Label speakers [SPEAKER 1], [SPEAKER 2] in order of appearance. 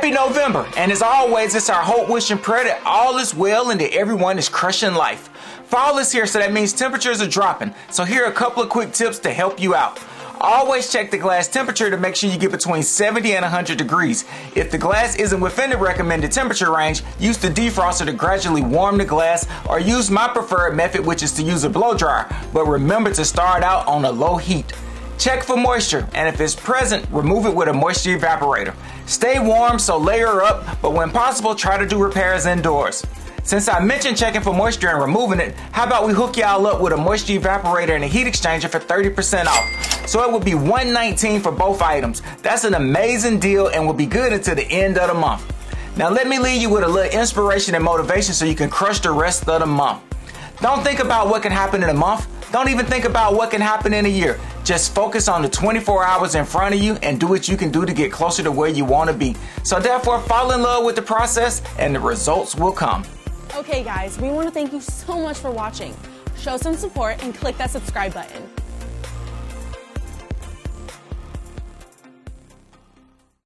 [SPEAKER 1] Happy November, and as always, it's our hope, wish, and prayer that all is well and that everyone is crushing life. Fall is here, so that means temperatures are dropping. So here are a couple of quick tips to help you out. Always check the glass temperature to make sure you get between 70 and 100 degrees. If the glass isn't within the recommended temperature range, use the defroster to gradually warm the glass, or use my preferred method, which is to use a blow dryer. But remember to start out on a low heat. Check for moisture, and if it's present, remove it with a moisture evaporator. Stay warm, so layer up, but when possible, try to do repairs indoors. Since I mentioned checking for moisture and removing it, how about we hook y'all up with a moisture evaporator and a heat exchanger for 30% off. So it would be $119 for both items. That's an amazing deal and will be good until the end of the month. Now let me leave you with a little inspiration and motivation so you can crush the rest of the month. Don't think about what can happen in a month. Don't even think about what can happen in a year. Just focus on the 24 hours in front of you and do what you can do to get closer to where you want to be. So therefore, fall in love with the process and the results will come.
[SPEAKER 2] Okay guys, we want to thank you so much for watching. Show some support and click that subscribe button.